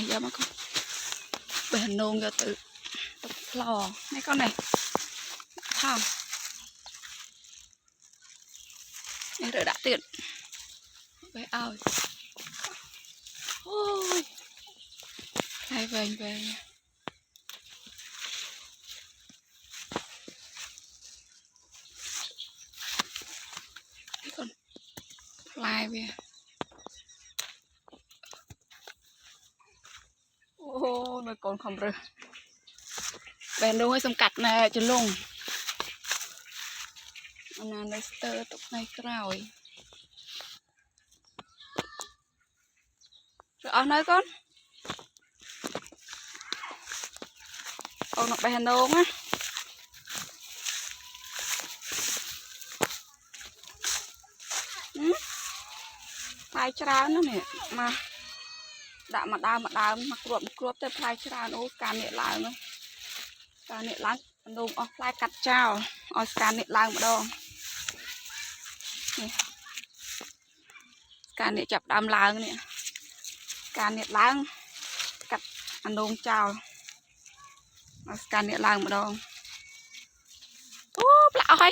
này giờ mà con bền nôn giờ tự lò mấy con này không này rồi đã tiện về ơi ôi này về mấy con lai về ô mấy con không rồi bền nôn hay xong cặt này cho lùng anh này tơ tục này rồi ở nơi con nó bền nôn á phai cháo nữa nè mà đã mà đau mà cướp tới phai cháo nó can nệ lại nữa can nệ lại nôn ở phai cắt cháo ở can nệ lại một đòn can nệ chập đam lang nè can nệ lang cắt nôn cháo ở can nệ lang một đòn ô lạ thôi